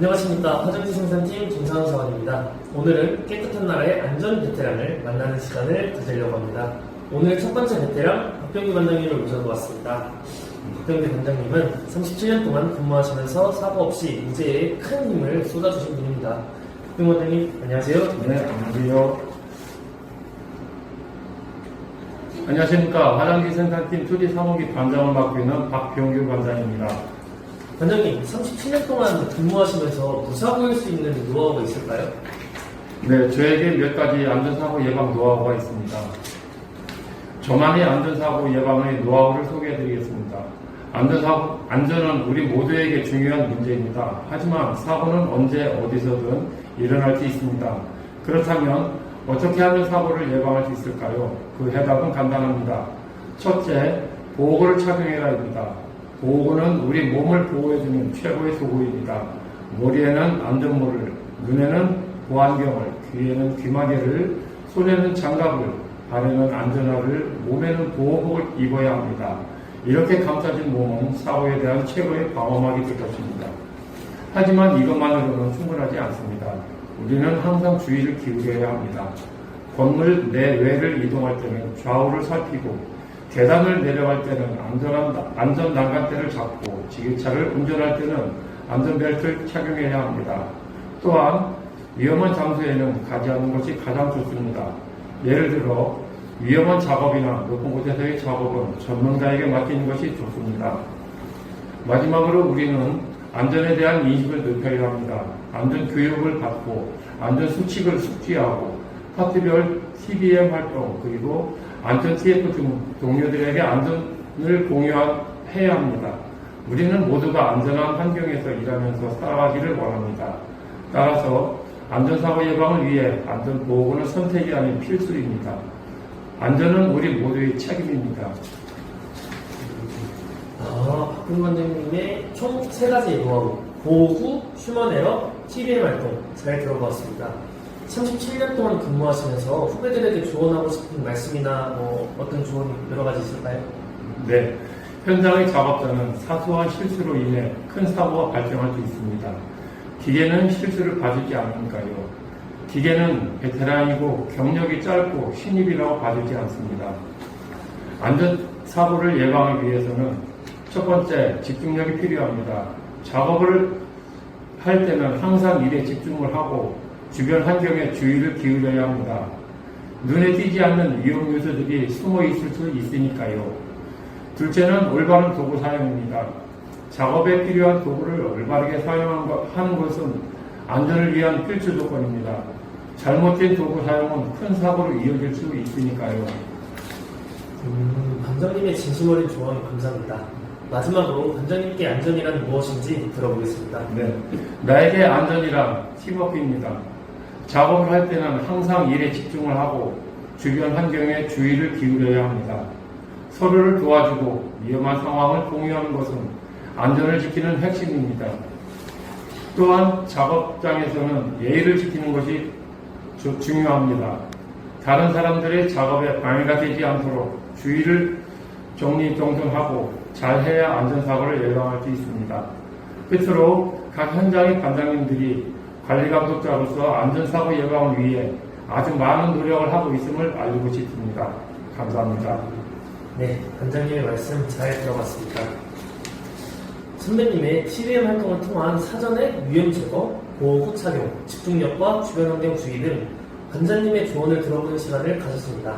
안녕하십니까. 화장지 생산팀 김상훈 사원입니다. 오늘은 깨끗한 나라의 안전 베테랑을 만나는 시간을 가지려고 합니다. 오늘 첫 번째 베테랑 박병규 반장님을 모셔보았습니다. 박병규 반장님은 37년 동안 근무하시면서 사고 없이 무죄에 큰 힘을 쏟아주신 분입니다. 박병규 반장님, 안녕하세요. 네, 안녕하세요. 안녕하십니까. 화장지 생산팀 투지 사무기 반장을 맡고 있는 박병규 반장입니다. 반장님, 37년 동안 근무하시면서 무사고일 수 있는 노하우가 있을까요? 네, 저에게 몇 가지 안전사고 예방 노하우가 있습니다. 저만의 안전사고 예방의 노하우를 소개해드리겠습니다. 안전은 우리 모두에게 중요한 문제입니다. 하지만 사고는 언제 어디서든 일어날 수 있습니다. 그렇다면 어떻게 하면 사고를 예방할 수 있을까요? 그 해답은 간단합니다. 첫째, 보호구를 착용해라입니다. 보호구는 우리 몸을 보호해주는 최고의 도구입니다. 머리에는 안전모를, 눈에는 보안경을, 귀에는 귀마개를, 손에는 장갑을, 발에는 안전화를, 몸에는 보호복을 입어야 합니다. 이렇게 감싸진 몸은 사고에 대한 최고의 방어막이 될 것입니다. 하지만 이것만으로는 충분하지 않습니다. 우리는 항상 주의를 기울여야 합니다. 건물 내외를 이동할 때는 좌우를 살피고, 계단을 내려갈 때는 안전 난간대를 잡고, 지게차를 운전할 때는 안전벨트를 착용해야 합니다. 또한 위험한 장소에는 가지 않는 것이 가장 좋습니다. 예를 들어 위험한 작업이나 높은 곳에서의 작업은 전문가에게 맡기는 것이 좋습니다. 마지막으로 우리는 안전에 대한 인식을 높여야 합니다. 안전 교육을 받고 안전 수칙을 숙지하고 파트별 TBM 활동 그리고 안전 TF 등 동료들에게 안전을 공유해야 합니다. 우리는 모두가 안전한 환경에서 일하면서 살아가기를 원합니다. 따라서 안전사고 예방을 위해 안전보호구는 선택이 아닌 필수입니다. 안전은 우리 모두의 책임입니다. 박병규 반장님의 총 3가지 노하우, 보호구, 휴먼에러, TBM 활동 잘 들어봤습니다. 37년 동안 근무하시면서 후배들에게 조언하고 싶은 말씀이나 어떤 조언이 여러 가지 있을까요? 네, 현장의 작업자는 사소한 실수로 인해 큰 사고가 발생할 수 있습니다. 기계는 실수를 봐주지 않으니까요. 기계는 베테랑이고 경력이 짧고 신입이라고 봐주지 않습니다. 안전사고를 예방하기 위해서는 첫 번째, 집중력이 필요합니다. 작업을 할 때는 항상 일에 집중을 하고 주변 환경에 주의를 기울여야 합니다. 눈에 띄지 않는 위험 요소들이 숨어 있을 수 있으니까요. 둘째는 올바른 도구 사용입니다. 작업에 필요한 도구를 올바르게 사용하는 것은 안전을 위한 필수 조건입니다. 잘못된 도구 사용은 큰 사고로 이어질 수 있으니까요. 반장님의 진심 어린 조언 감사합니다. 마지막으로 반장님께 안전이란 무엇인지 들어보겠습니다. 네, 나에게 안전이란 팀워크입니다. 작업을 할 때는 항상 일에 집중을 하고 주변 환경에 주의를 기울여야 합니다. 서로를 도와주고 위험한 상황을 공유하는 것은 안전을 지키는 핵심입니다. 또한 작업장에서는 예의를 지키는 것이 중요합니다. 다른 사람들의 작업에 방해가 되지 않도록 주의를 정리정돈하고 잘해야 안전사고를 예방할 수 있습니다. 끝으로 각 현장의 반장님들이 관리감독자로서 안전사고 예방을 위해 아주 많은 노력을 하고 있음을 알리고 싶습니다. 감사합니다. 네, 반장님의 말씀 잘 들어봤습니다. 선배님의 TBM 활동을 통한 사전의 위험 제거, 보호구 착용, 집중력과 주변 환경 주의 등 반장님의 조언을 들어보는 시간을 가졌습니다.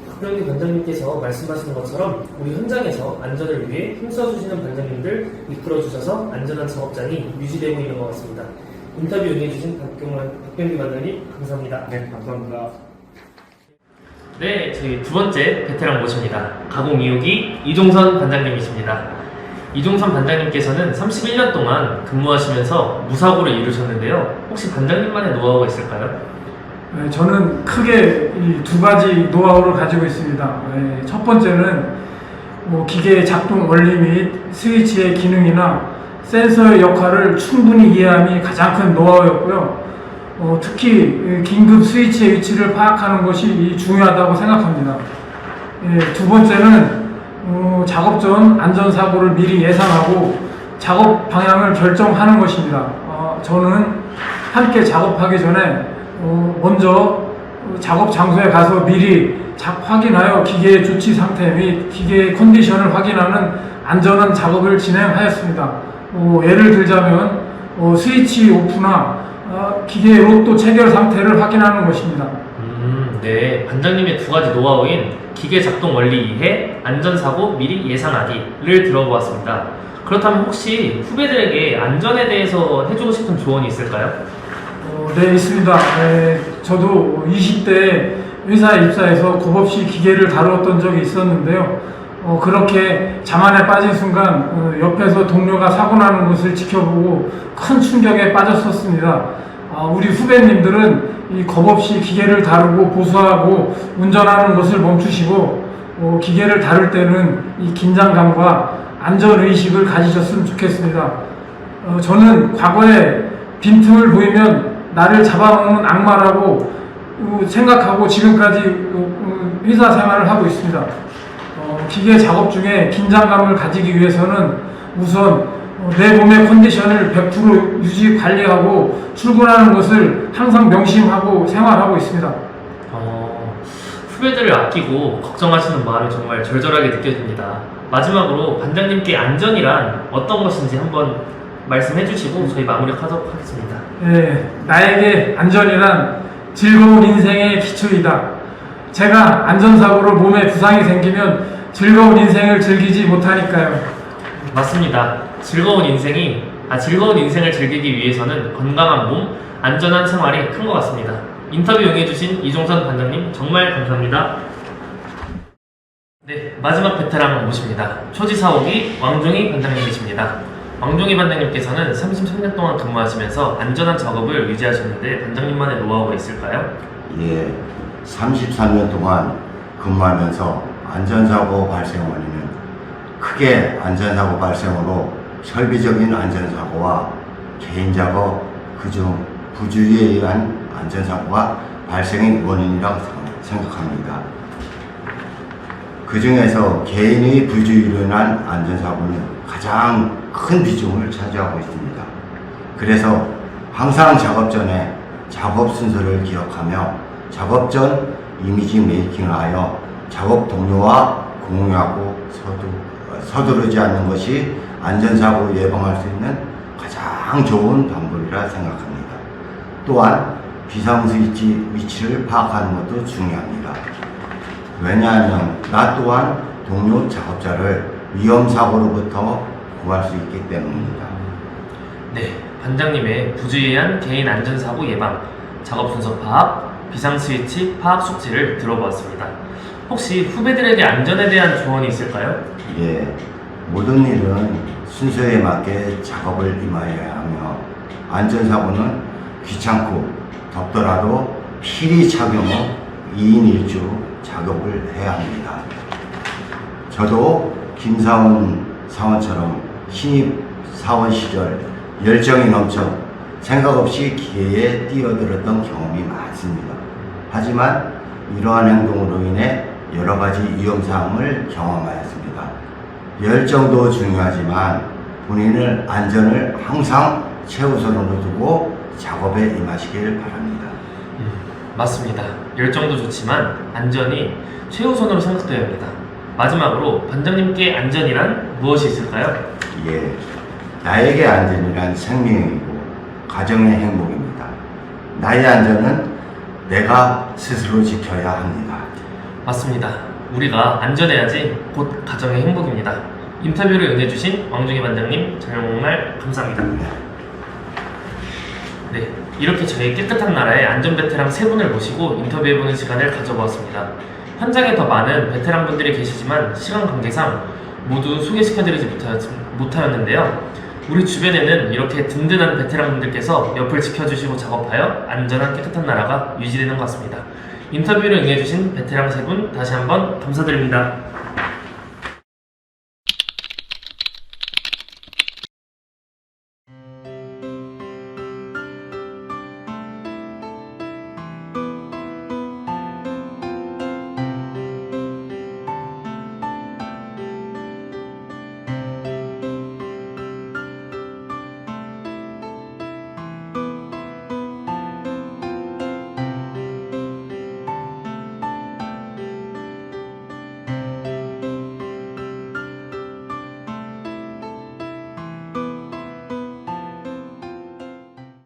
박병규 반장님께서 말씀하신 것처럼 우리 현장에서 안전을 위해 힘써주시는 반장님들 이끌어주셔서 안전한 작업장이 유지되고 있는 것 같습니다. 인터뷰 응해주신 박병규 반장님 감사합니다. 네, 감사합니다. 네, 저희 두 번째 베테랑 모십니다. 가공 2호기 이종선 반장님이십니다. 이종선 반장님께서는 31년 동안 근무하시면서 무사고를 이루셨는데요. 혹시 반장님만의 노하우가 있을까요? 네, 저는 크게 이 2가지 노하우를 가지고 있습니다. 네, 첫 번째는 기계의 작동 원리 및 스위치의 기능이나 센서의 역할을 충분히 이해함이 가장 큰 노하우였고요. 특히 긴급 스위치의 위치를 파악하는 것이 중요하다고 생각합니다. 두 번째는 작업 전 안전사고를 미리 예상하고 작업 방향을 결정하는 것입니다. 저는 함께 작업하기 전에 먼저 작업 장소에 가서 미리 확인하여 기계의 조치 상태 및 기계의 컨디션을 확인하는 안전한 작업을 진행하였습니다. 예를 들자면 스위치 오프나 기계의 로또 체결 상태를 확인하는 것입니다. 네. 반장님의 두 가지 노하우인 기계 작동 원리 이해, 안전사고 미리 예상하기를 들어보았습니다. 그렇다면 혹시 후배들에게 안전에 대해서 해주고 싶은 조언이 있을까요? 네, 있습니다. 저도 20대 회사에 입사해서 겁없이 기계를 다루었던 적이 있었는데요. 그렇게 자만에 빠진 순간 옆에서 동료가 사고 나는 것을 지켜보고 큰 충격에 빠졌었습니다. 우리 후배님들은 이 겁없이 기계를 다루고 보수하고 운전하는 것을 멈추시고 기계를 다룰 때는 이 긴장감과 안전의식을 가지셨으면 좋겠습니다. 저는 과거에 빈틈을 보이면 나를 잡아먹는 악마라고 생각하고 지금까지 회사 생활을 하고 있습니다. 기계 작업 중에 긴장감을 가지기 위해서는 우선 내 몸의 컨디션을 100% 유지 관리하고 출근하는 것을 항상 명심하고 생활하고 있습니다. 후배들을 아끼고 걱정하시는 마음이 정말 절절하게 느껴집니다. 마지막으로 반장님께 안전이란 어떤 것인지 한번 말씀해 주시고 저희 마무리하도록 하겠습니다. 네, 나에게 안전이란 즐거운 인생의 기초이다. 제가 안전사고로 몸에 부상이 생기면 즐거운 인생을 즐기지 못하니까요. 맞습니다. 즐거운 인생을 즐기기 위해서는 건강한 몸, 안전한 생활이 큰 것 같습니다. 인터뷰 응해주신 이종선 반장님 정말 감사합니다. 네, 마지막 베테랑 모십니다. 초지 사옥이 왕종희 반장님이십니다. 왕종희 반장님께서는 33년 동안 근무하시면서 안전한 작업을 유지하셨는데 반장님만의 노하우가 있을까요? 예, 33년 동안 근무하면서 안전사고 발생 원인은 크게 안전사고 발생으로 설비적인 안전사고와 개인작업, 그중 부주의에 의한 안전사고가 발생의 원인이라고 생각합니다. 그 중에서 개인의 부주의로 인한 안전사고는 가장 큰 비중을 차지하고 있습니다. 그래서 항상 작업 전에 작업 순서를 기억하며 작업 전 이미지 메이킹을 하여 작업 동료와 공유하고 서두르지 않는 것이 안전사고 예방할 수 있는 가장 좋은 방법이라 생각합니다. 또한 비상스위치 위치를 파악하는 것도 중요합니다. 왜냐하면 나 또한 동료 작업자를 위험사고로부터 구할 수 있기 때문입니다. 네, 반장님의 부주의한 개인 안전사고 예방, 작업 순서 파악, 비상스위치 파악 숙지를 들어보았습니다. 혹시 후배들에게 안전에 대한 조언이 있을까요? 예, 모든 일은 순서에 맞게 작업을 임하여야 하며 안전사고는 귀찮고 덥더라도 필히 착용 후 2인 1주 작업을 해야 합니다. 저도 김사원 사원처럼 신입 사원 시절 열정이 넘쳐 생각 없이 기계에 뛰어들었던 경험이 많습니다. 하지만 이러한 행동으로 인해 여러 가지 위험사항을 경험하였습니다. 열정도 중요하지만 본인의 안전을 항상 최우선으로 두고 작업에 임하시길 바랍니다. 맞습니다. 열정도 좋지만 안전이 최우선으로 생각되어야 합니다. 마지막으로 반장님께 안전이란 무엇이 있을까요? 예, 나에게 안전이란 생명이고 가정의 행복입니다. 나의 안전은 내가 스스로 지켜야 합니다. 맞습니다. 우리가 안전해야지 곧 가정의 행복입니다. 인터뷰를 응해주신 왕종희 반장님 정말 감사합니다. 네, 이렇게 저희 깨끗한 나라의 안전 베테랑 세 분을 모시고 인터뷰해보는 시간을 가져보았습니다. 현장에 더 많은 베테랑분들이 계시지만 시간 관계상 모두 소개시켜드리지 못하였는데요. 우리 주변에는 이렇게 든든한 베테랑분들께서 옆을 지켜주시고 작업하여 안전한 깨끗한 나라가 유지되는 것 같습니다. 인터뷰를 응해주신 베테랑 세 분 다시 한번 감사드립니다.